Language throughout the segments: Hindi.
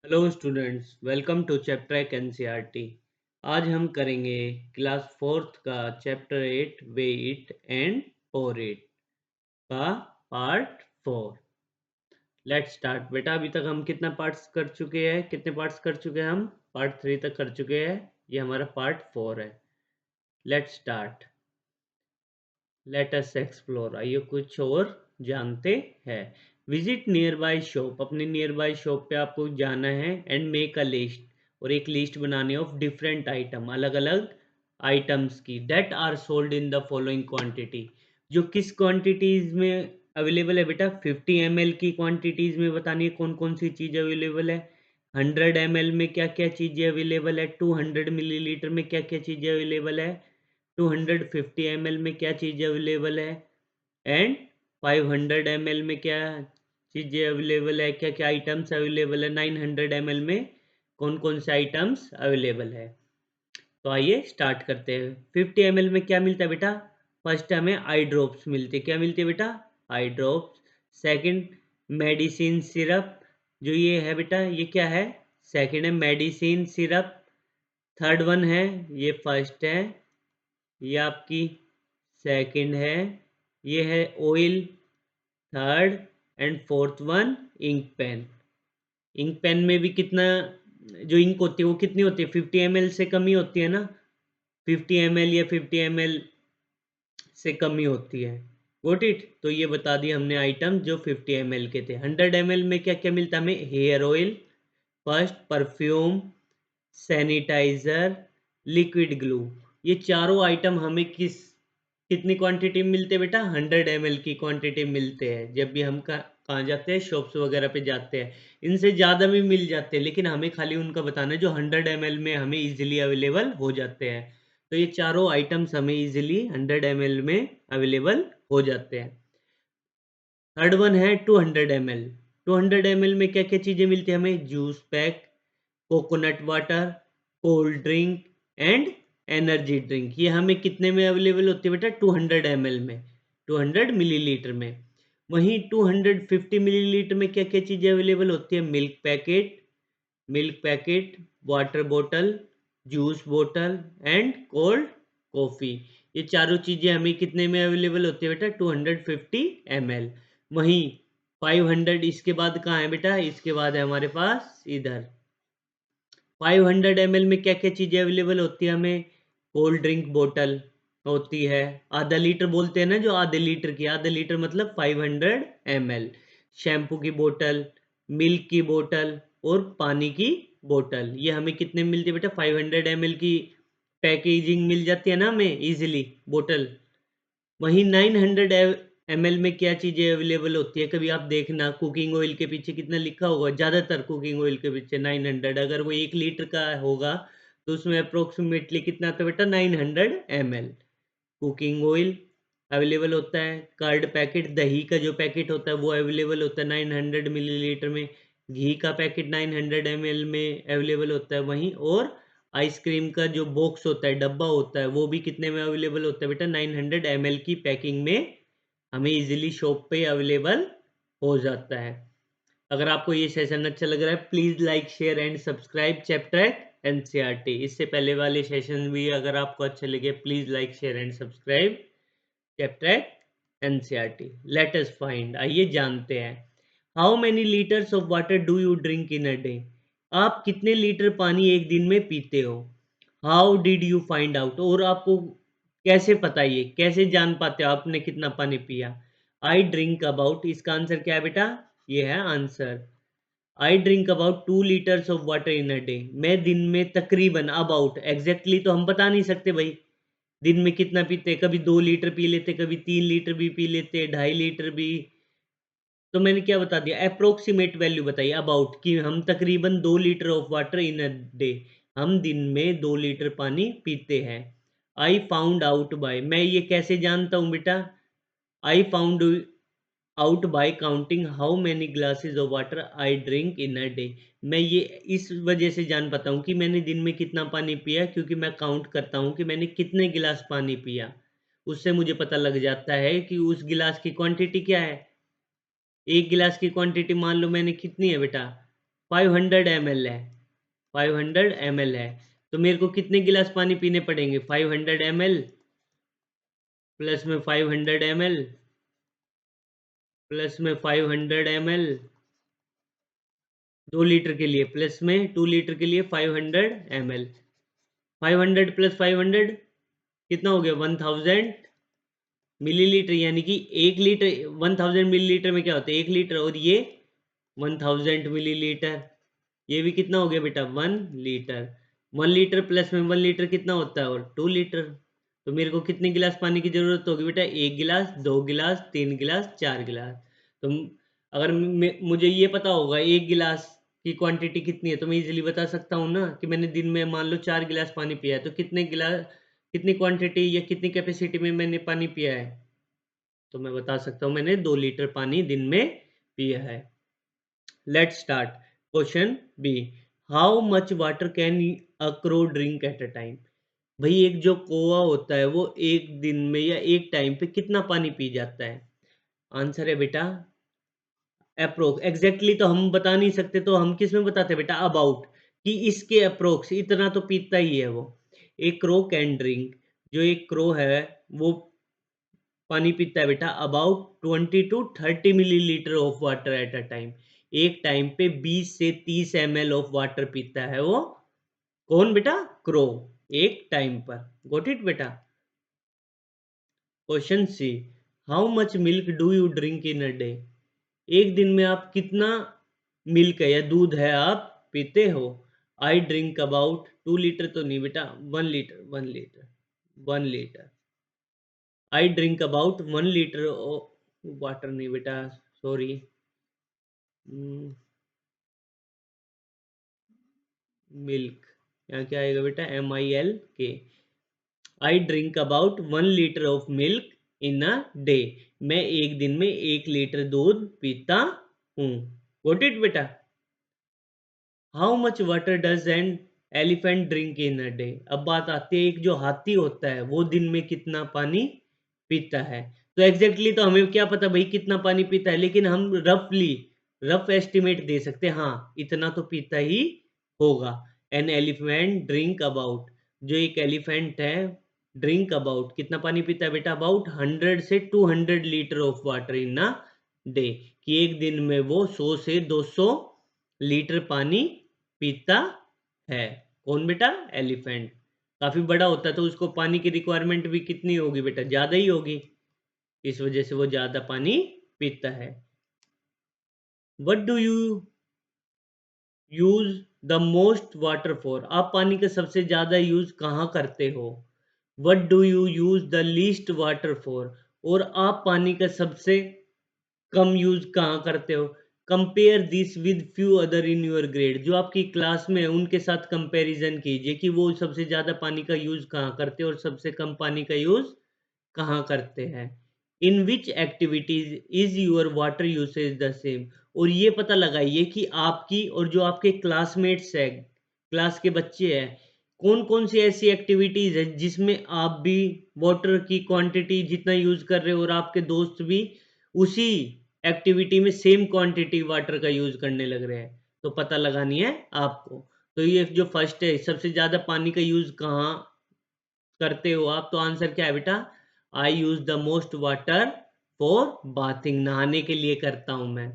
Hello students, welcome to chapter एक एनसीईआरटी। आज हम करेंगे क्लास फोर्थ का चैप्टर 8 वे इट एंड और इट का पार्ट 4। Let's start. बेटा, अभी तक हम कितना पार्ट्स कर चुके हैं? हम पार्ट 3 तक कर चुके हैं। ये हमारा पार्ट 4 है। Let's start. Let us explore. आइए कुछ और जानते हैं। Visit near by shop. अपने नियर बाय शॉप पे आपको जाना है एंड मेक अ लिस्ट। और एक लिस्ट बनानी है ऑफ डिफरेंट आइटम, अलग अलग आइटम्स की, that are sold in the following quantity. जो किस क्वांटिटीज में अवेलेबल है बेटा? 50 ml की क्वांटिटीज में बतानी है कौन कौन सी चीज़ अवेलेबल है। 100 ml में क्या क्या चीज़ें अवेलेबल है। 200 ml में क्या क्या चीज़ें अवेलेबल है। 250 ml में क्या चीज़ अवेलेबल है एंड 500 ml में क्या चीज़ें अवेलेबल है, क्या क्या आइटम्स अवेलेबल है। 900 ml में कौन कौन से आइटम्स अवेलेबल है। तो आइए स्टार्ट करते हैं। 50 ml में क्या मिलता है बेटा? फर्स्ट हमें आई ड्रॉप्स मिलते हैं। क्या मिलती है बेटा? Eye drops. Second, medicine syrup. जो ये है बेटा, ये क्या है? सेकंड है मेडिसिन सिरप। थर्ड वन है, ये फर्स्ट है, ये आपकी सेकंड है, ये है oil third, and fourth one ink pen. Ink pen में भी कितना जो इंक होती है वो कितनी होती है? 50 ml से कम ही होती है ना। 50 ml या 50 ml से कम ही होती है। Got it. तो ये बता दिए हमने आइटम जो 50 ml के थे। 100 ml में क्या क्या मिलता है हमें? Hair oil, first perfume, sanitiser, liquid glue. ये चारों आइटम हमें कितनी क्वांटिटी में मिलते हैं बेटा? 100 ml की क्वांटिटी में मिलते हैं। जब भी हम कहाँ जाते हैं? शॉप्स वगैरह पे जाते हैं। इनसे ज़्यादा भी मिल जाते हैं, लेकिन हमें खाली उनका बताना है जो 100 ml में हमें ईजिली अवेलेबल हो जाते हैं। तो ये चारों आइटम्स हमें ईजिली 100 ml में अवेलेबल हो जाते हैं। थर्ड वन है 200 ml। 200 ml में क्या क्या चीज़ें मिलती है हमें? Juice pack, coconut water, cold drink and energy drink. ये हमें कितने में अवेलेबल होती है बेटा? 200 ml में, 200 ml में। वहीं 250 ml में क्या क्या चीज़ें अवेलेबल होती है? Milk packet, water bottle, juice bottle and cold coffee. ये चारों चीज़ें हमें कितने में अवेलेबल होती है बेटा? 250 ml। वहीं 500 इसके बाद कहाँ है बेटा? इसके बाद है हमारे पास इधर 500 ml में क्या क्या चीज़ें अवेलेबल होती है हमें? कोल्ड ड्रिंक बोतल होती है, आधा लीटर बोलते हैं ना, जो आधे लीटर की, आधा लीटर मतलब 500 ml। शैम्पू की बोतल, मिल्क की बोतल और पानी की बोतल। ये हमें कितने में मिलती है बेटा? 500 ml की पैकेजिंग मिल जाती है ना हमें इजीली, बोतल। वहीं 900 ml में क्या चीज़ें अवेलेबल होती है? कभी आप देखना कुकिंग ऑयल के पीछे कितना लिखा होगा, ज़्यादातर कुकिंग ऑयल के पीछे 900। अगर वो 1 लीटर का होगा तो उसमें अप्रोक्सीमेटली कितना आता है बेटा? 900 ml कुकिंग ऑयल अवेलेबल होता है। कर्ड पैकेट, दही का जो पैकेट होता है वो अवेलेबल होता है 900 ml में। घी का पैकेट 900 ml में अवेलेबल होता है वहीं। और आइसक्रीम का जो बॉक्स होता है, डब्बा होता है, वो भी कितने में अवेलेबल होता है बेटा? 900 ml की पैकिंग में हमें इजीली शॉप पे अवेलेबल हो जाता है। अगर आपको ये सेशन अच्छा लग रहा है, please like share and subscribe chapter NCERT. इससे पहले वाले सेशन भी अगर आपको अच्छे लगे, please like share and subscribe chapter NCERT. Let us find. आइए जानते हैं। How many litres of water do you drink in a day? आप कितने लीटर पानी एक दिन में पीते हो? How did you find out? और आपको कैसे पता, ये कैसे जान पाते हो आपने कितना पानी पिया? आई ड्रिंक अबाउट, इसका आंसर क्या है बेटा? ये है answer. I drink about 2 litres of water in a day. मैं दिन में तकरीबन, अबाउट, एग्जैक्टली तो हम बता नहीं सकते भाई दिन में कितना पीते। कभी 2 लीटर पी लेते, कभी 3 लीटर भी पी लेते, 2.5 लीटर भी। तो मैंने क्या बता दिया? अप्रोक्सीमेट वैल्यू बताइए अबाउट, कि हम तकरीबन 2 litre of water in a day, हम दिन में 2 लीटर पानी पीते हैं। आई फाउंड आउट बाय, मैं ये कैसे जानता हूँ बेटा? I found out by counting how many glasses of water I drink in a day. मैं ये इस वजह से जान पाता हूँ कि मैंने दिन में कितना पानी पिया, क्योंकि मैं काउंट करता हूँ कि मैंने कितने गिलास पानी पिया। उससे मुझे पता लग जाता है कि उस गिलास की क्वांटिटी क्या है। एक गिलास की क्वांटिटी मान लो मैंने कितनी है बेटा? 500 ml है, 500 ml है, तो मेरे को कितने गिलास पानी पीने पड़ेंगे? 500 ml प्लस में 500 ml प्लस में 500 ml 2 लीटर के लिए, प्लस में 2 लीटर के लिए 500 ml, 500 प्लस 500 कितना हो गया? 1000 मिलीलीटर, यानी कि 1 लीटर 1000 मिलीलीटर में क्या होता है? 1 लीटर, और ये 1000 मिलीलीटर, ये भी कितना हो गया बेटा? 1 लीटर। 1 लीटर प्लस में 1 लीटर कितना होता है? और 2 लीटर। तो मेरे को कितने गिलास पानी की ज़रूरत होगी बेटा? 1 गिलास, 2 गिलास, 3 गिलास, 4 गिलास। तो अगर मुझे ये पता होगा 1 गिलास की क्वांटिटी कितनी है, तो मैं इजीली बता सकता हूँ ना कि मैंने दिन में मान लो 4 गिलास पानी पिया है, तो कितने गिलास, कितनी क्वांटिटी या कितनी कैपेसिटी में मैंने पानी पिया है? तो मैं बता सकता हूँ मैंने 2 लीटर पानी दिन में पिया है। Let's start. Question B, how much water can a crow drink at a time? भाई एक जो कौवा होता है वो एक दिन में या एक टाइम पे कितना पानी पी जाता है? आंसर है बेटा अप्रोक्स। एग्जैक्टली तो हम बता नहीं सकते, तो हम किस में बताते हैं बेटा? अबाउट, कि इसके अप्रोक्स इतना तो पीता ही है वो। एक क्रो कैन ड्रिंक, जो एक क्रो है वो पानी पीता है बेटा about 20 to 30 millilitre of water at a time. एक टाइम पे 20 से 30 ml ऑफ वाटर पीता है वो। कौन बेटा? क्रो, एक टाइम पर। गॉट इट बेटा? Question C, how much milk do you drink in a day? एक दिन में आप कितना मिल्क है या दूध है आप पीते हो? आई ड्रिंक अबाउट 2 लीटर तो नहीं बेटा, 1 litre, 1 litre, 1 litre. I drink about 1 litre water नहीं बेटा, सॉरी, मिल्क, यहाँ क्या आएगा बेटा? MILK। I drink about 1 litre of milk in a day. मैं एक दिन में 1 लीटर दूध पीता हूँ। गॉट इट बेटा? How much water does an elephant drink in a day? अब बात आती है एक जो हाथी होता है वो दिन में कितना पानी पीता है। तो एग्जैक्टली तो हमें क्या पता भाई कितना पानी पीता है, लेकिन हम रफली रफ एस्टिमेट दे सकते हैं, हाँ इतना तो पीता ही होगा। एन एलिफेंट ड्रिंक अबाउट, जो एक एलिफेंट है, ड्रिंक अबाउट कितना पानी पीता है बेटा? अबाउट 100 से 200 litre of water in a day, कि एक दिन में वो 100 से 200 लीटर पानी पीता है। कौन बेटा? एलिफेंट। काफी बड़ा होता है तो उसको पानी की रिक्वायरमेंट भी कितनी होगी बेटा? ज्यादा ही होगी, इस वजह से वो ज्यादा पानी पीता है। What do you use the most water for? आप पानी का सबसे ज्यादा यूज कहाँ करते हो? What do you use the least water for? और आप पानी का सबसे कम यूज कहाँ करते हो? Compare this with few other in your grade, जो आपकी क्लास में है उनके साथ कंपैरिजन कीजिए कि वो सबसे ज्यादा पानी का यूज कहाँ करते हैं और सबसे कम पानी का यूज कहाँ करते हैं। In which activities is your water usage the same? और ये पता लगाइए कि आपकी और जो आपके क्लासमेट्स है, क्लास के बच्चे हैं, कौन कौन सी ऐसी एक्टिविटीज है जिसमें आप भी वाटर की क्वांटिटी जितना यूज कर रहे हो और आपके दोस्त भी उसी एक्टिविटी में सेम क्वांटिटी वाटर का यूज करने लग रहे हैं। तो पता लगानी है आपको। तो ये जो फर्स्ट है, सबसे ज्यादा पानी का यूज कहाँ करते हो आप? तो आंसर क्या है बेटा? I use the most water for bathing, नहाने के लिए करता हूं मैं।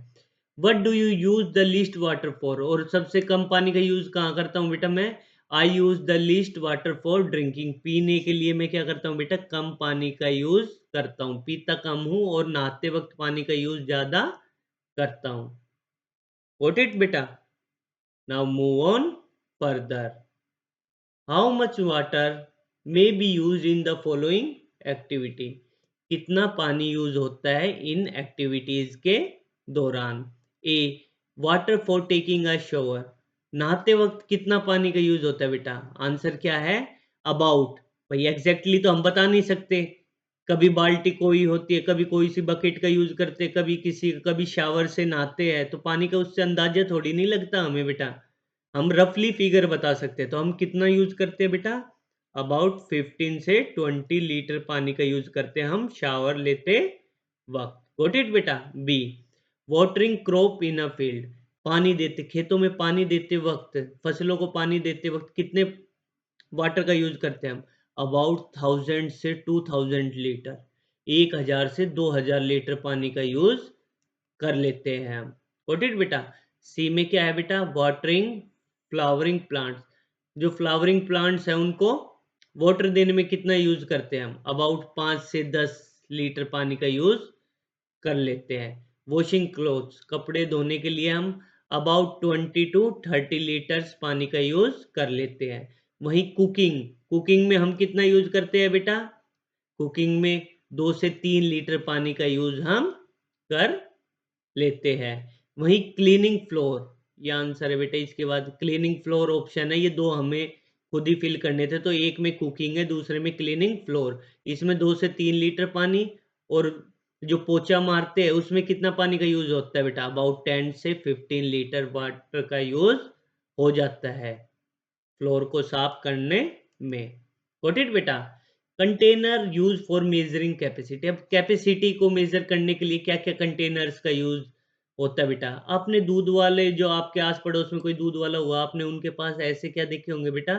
What do you use the least water for? और सबसे कम पानी का यूज कहाँ करता हूँ बेटा मैं? I use the least water for drinking, पीने के लिए मैं क्या करता हूँ बेटा? कम पानी का यूज करता हूँ, पीता कम हूँ और नहाते वक्त पानी का यूज ज्यादा करता हूँ। वॉट इट बेटा? Now move on further. How much water may be use in the following activity? कितना पानी यूज होता है इन एक्टिविटीज के दौरान? A, water for taking a shower, नहाते वक्त कितना पानी का यूज होता है बेटा? आंसर क्या है? अबाउट। भाई एग्जैक्टली तो हम बता नहीं सकते, कभी बाल्टी कोई होती है, कभी कोई सी बकेट का यूज करते, कभी किसी, कभी शावर से नहाते हैं, तो पानी का उससे अंदाजा थोड़ी नहीं लगता हमें बेटा। हम रफली फिगर बता सकते हैं, तो हम कितना यूज करते हैं बेटा? अबाउट 15 से 20 लीटर पानी का यूज करते हैं हम शावर लेते वक्त। गॉट इट बेटा? B, watering crop in a field, पानी देते खेतों में पानी देते वक्त, फसलों को पानी देते वक्त कितने वाटर का यूज करते हैं हम? अबाउट 1000 से 2000 लीटर, 1000 से 2000 लीटर पानी का यूज कर लेते हैं हम। गॉट इट बेटा? सी में क्या है बेटा? Watering flowering plants. जो फ्लावरिंग प्लांट्स हैं उनको वाटर देने में कितना यूज करते हैं हम? अबाउट 5 से 10 लीटर पानी का यूज कर लेते हैं। वॉशिंग क्लोथ्स, कपड़े धोने के लिए हम अबाउट 20 टू 30 लीटर्स पानी का यूज कर लेते हैं। वहीं कुकिंग, कुकिंग में हम कितना यूज करते हैं बेटा? कुकिंग में 2 से 3 लीटर पानी का यूज हम कर लेते हैं। वहीं क्लीनिंग फ्लोर, ये आंसर है बेटा। इसके बाद क्लीनिंग फ्लोर ऑप्शन है, ये दो हमें खुद ही फिल करने थे, तो एक में कुकिंग है, दूसरे में क्लीनिंग फ्लोर। इसमें 2 से 3 लीटर पानी, और जो पोछा मारते हैं उसमें कितना पानी का यूज होता है बेटा? अबाउट 10 से 15 लीटर वाटर का यूज हो जाता है फ्लोर को साफ करने में। गॉट इट बेटा? Container use for measuring capacity. अब कैपेसिटी को मेजर करने के लिए क्या क्या कंटेनर्स का यूज होता है बेटा? आपने दूध वाले, जो आपके आस पड़ोस में कोई दूध वाला हुआ, आपने उनके पास ऐसे क्या देखे होंगे बेटा?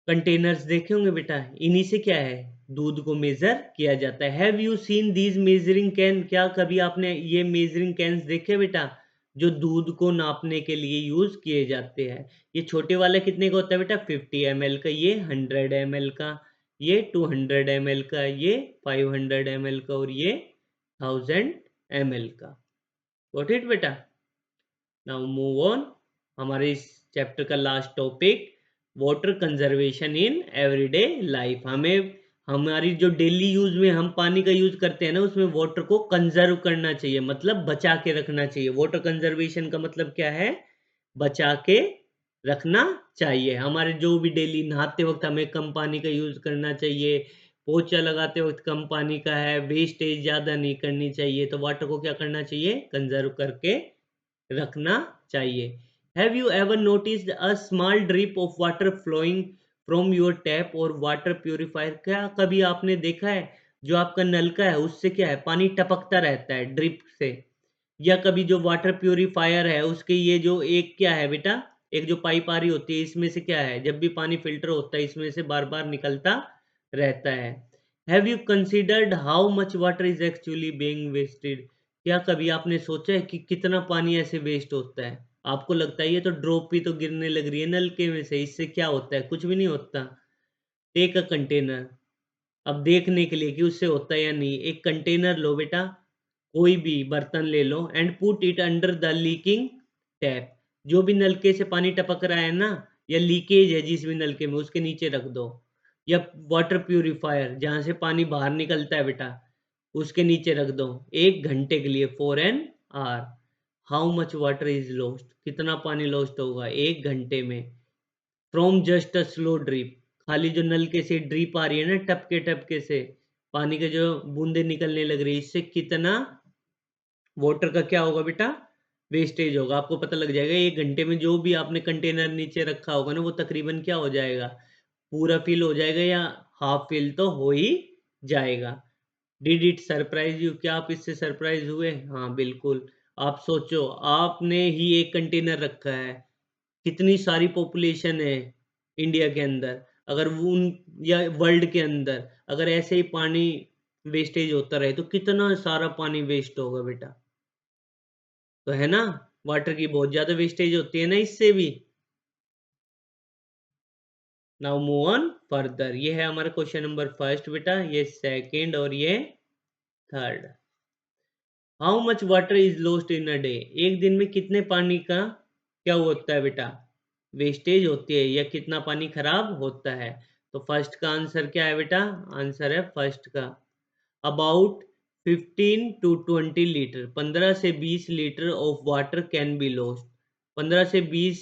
कंटेनर्स देखे होंगे बेटा। इन्हीं से क्या है, दूध को मेजर किया जाता है। Have you seen these measuring can? क्या कभी आपने ये मेजरिंग कैन्स देखे बेटा, जो दूध को नापने के लिए यूज किए जाते हैं? ये छोटे वाला कितने का होता है बेटा? 50 ml का, ये 100 ml का, ये 200 ml का, ये 500 ml का, और ये 1000 ml का। गॉट इट बेटा? Now move on. हमारे इस चैप्टर का last topic, water conservation in everyday life. हमें हमारी जो डेली यूज में हम पानी का यूज करते हैं ना, उसमें वाटर को कंजर्व करना चाहिए, मतलब बचा के रखना चाहिए। वाटर कंजर्वेशन का मतलब क्या है? बचा के रखना चाहिए। हमारे जो भी डेली नहाते वक्त हमें कम पानी का यूज करना चाहिए, पोछा लगाते वक्त कम पानी का है, वेस्टेज ज़्यादा नहीं करनी चाहिए। तो वाटर को क्या करना चाहिए? कंजर्व करके रखना चाहिए। Have you ever noticed a small drip of water flowing from your tap और वाटर प्यूरिफायर? क्या कभी आपने देखा है जो आपका नलका है उससे क्या है, पानी टपकता रहता है ड्रिप से? या कभी जो वाटर प्यूरिफायर है उसके ये जो एक क्या है बेटा, एक जो पाइप आ रही होती है, इसमें से क्या है, जब भी पानी फिल्टर होता है इसमें से बार बार निकलता रहता है। Have you considered how much water is actually being wasted? क्या कभी आपने सोचा है कि कितना पानी ऐसे वेस्ट होता है? आपको लगता है ये तो ड्रॉप ही तो गिरने लग रही है नलके में से, इससे क्या होता है? कुछ भी नहीं होता। टेक अ कंटेनर, अब देखने के लिए कि उससे होता है या नहीं, एक कंटेनर लो बेटा, कोई भी बर्तन ले लो, and put it under the leaking tap. जो भी नलके से पानी टपक रहा है ना, या लीकेज है जिस भी नलके में, उसके नीचे रख दो। या वाटर प्यूरिफायर जहाँ से पानी बाहर निकलता है बेटा, उसके नीचे रख दो 1 घंटे के लिए, for an hour. How much water is lost? कितना पानी लॉस्ट होगा 1 घंटे में? From just a slow drip, खाली जो नलके से ड्रिप आ रही है ना, टपके टपके से पानी के जो बूंदे निकलने लग रही है, इससे कितना वाटर का क्या होगा बेटा? वेस्टेज होगा। आपको पता लग जाएगा 1 घंटे में जो भी आपने कंटेनर नीचे रखा होगा ना, वो तकरीबन क्या हो जाएगा, पूरा फिल हो जाएगा, या हाफ फिल तो हो ही जाएगा। Did it surprise you? क्या आप इससे सरप्राइज हुए? हाँ बिल्कुल। आप सोचो, आपने ही एक कंटेनर रखा है, कितनी सारी पॉपुलेशन है इंडिया के अंदर, अगर वो उन या वर्ल्ड के अंदर अगर ऐसे ही पानी वेस्टेज होता रहे तो कितना सारा पानी वेस्ट होगा बेटा। तो है ना, वाटर की बहुत ज़्यादा वेस्टेज होती है ना इससे भी। Now move on further. ये है हमारा क्वेश्चन नंबर फर्स्ट बेटा, ये सेकंड और ये third. How much water is lost in a day? एक दिन में कितने पानी का क्या होता है बेटा, वेस्टेज होती है, या कितना पानी खराब होता है? तो फर्स्ट का आंसर क्या है बेटा? आंसर है फर्स्ट का, अबाउट 15 टू 20 लीटर, 15 से 20 litre of water can be lost. 15 से 20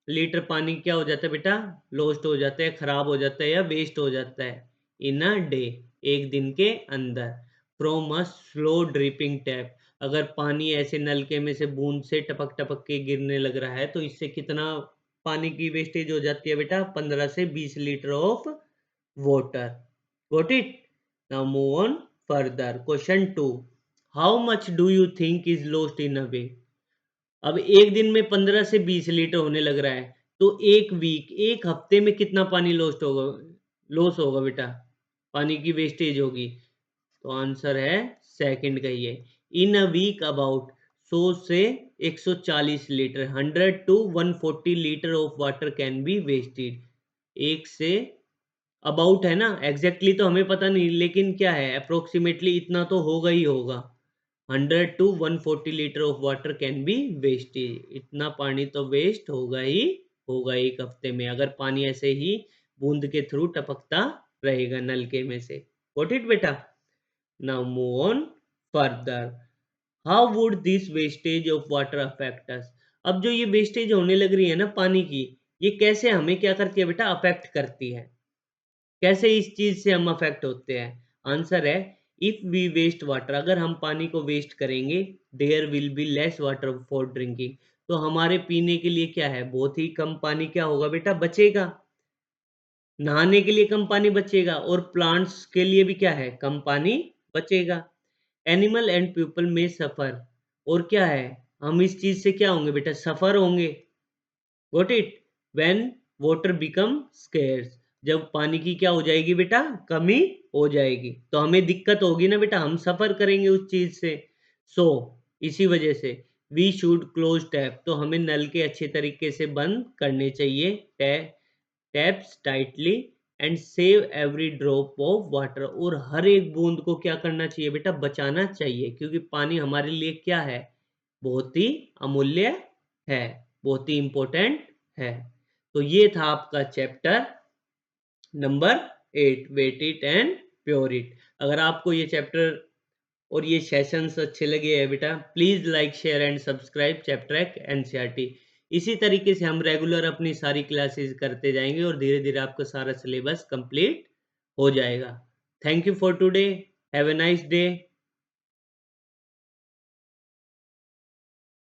लीटर पानी क्या हो जाता है बेटा? लॉस्ट हो जाता है, खराब हो जाता है, या वेस्ट हो जाता है इन अ डे, एक दिन के अंदर। From a slow dripping tap, अगर पानी ऐसे नलके में से बूंद से टपक टपक के गिरने लग रहा है तो इससे कितना पानी की वेस्टेज हो जाती है बेटा? 15 से 20 litre of water. Got it? Now move on further. Question 2. How much do you think is lost in a way? अब एक दिन में 15 से 20 लीटर होने लग रहा है, तो एक हफ्ते में कितना पानी लॉस होगा बेटा, पानी की वेस्टेज होगी। तो आंसर है सेकंड का ही है। इन अ वीक अबाउट 100 से 140 litre 100 to 140 litre of water can be wasted. एक से अबाउट है ना, एग्जैक्टली तो हमें पता नहीं, लेकिन क्या है अप्रोक्सीमेटली इतना तो होगा ही होगा। 100 to 140 litre of water can be wastage, इतना पानी तो वेस्ट होगा ही होगा एक हफ्ते में, अगर पानी ऐसे ही बूंद के थ्रू टपकता रहेगा नलके में से। गॉट इट बेटा? Now move on further. How would this wastage of water affect us? अब जो ये वेस्टेज होने लग रही है ना पानी की, ये कैसे हमें क्या करती है बेटा, अफेक्ट करती है। कैसे इस चीज से हम अफेक्ट होते हैं? आंसर है इफ वी वेस्ट वाटर, अगर हम पानी को वेस्ट करेंगे, there will be less water for drinking, तो हमारे पीने के लिए क्या है, बहुत ही कम पानी क्या होगा बेटा, बचेगा। नहाने के लिए कम पानी बचेगा, और प्लांट्स के लिए भी क्या है, कम पानी बचेगा। एनिमल एंड पीपल में सफर, और क्या है, हम इस चीज से क्या होंगे बेटा, सफर होंगे। Got it? When water become scarce, जब पानी की क्या हो जाएगी बेटा, कमी हो जाएगी, तो हमें दिक्कत होगी ना बेटा, हम सफर करेंगे उस चीज से। सो इसी वजह से वी शुड क्लोज टैप, तो हमें नल के अच्छे तरीके से बंद करने चाहिए, taps tightly, and save every drop of water, और हर एक बूंद को क्या करना चाहिए बेटा, बचाना चाहिए, क्योंकि पानी हमारे लिए क्या है, बहुत ही अमूल्य है, बहुत ही इंपॉर्टेंट है। तो ये था आपका chapter number 8, wet it and pure it. अगर आपको ये चैप्टर और ये सेशंस अच्छे लगे हैं बेटा, please like share and subscribe चैप्ट्रैक एनसीईआरटी। इसी तरीके से हम रेगुलर अपनी सारी क्लासेस करते जाएंगे और धीरे धीरे आपका सारा सिलेबस कंप्लीट हो जाएगा। Thank you for today, have a nice day.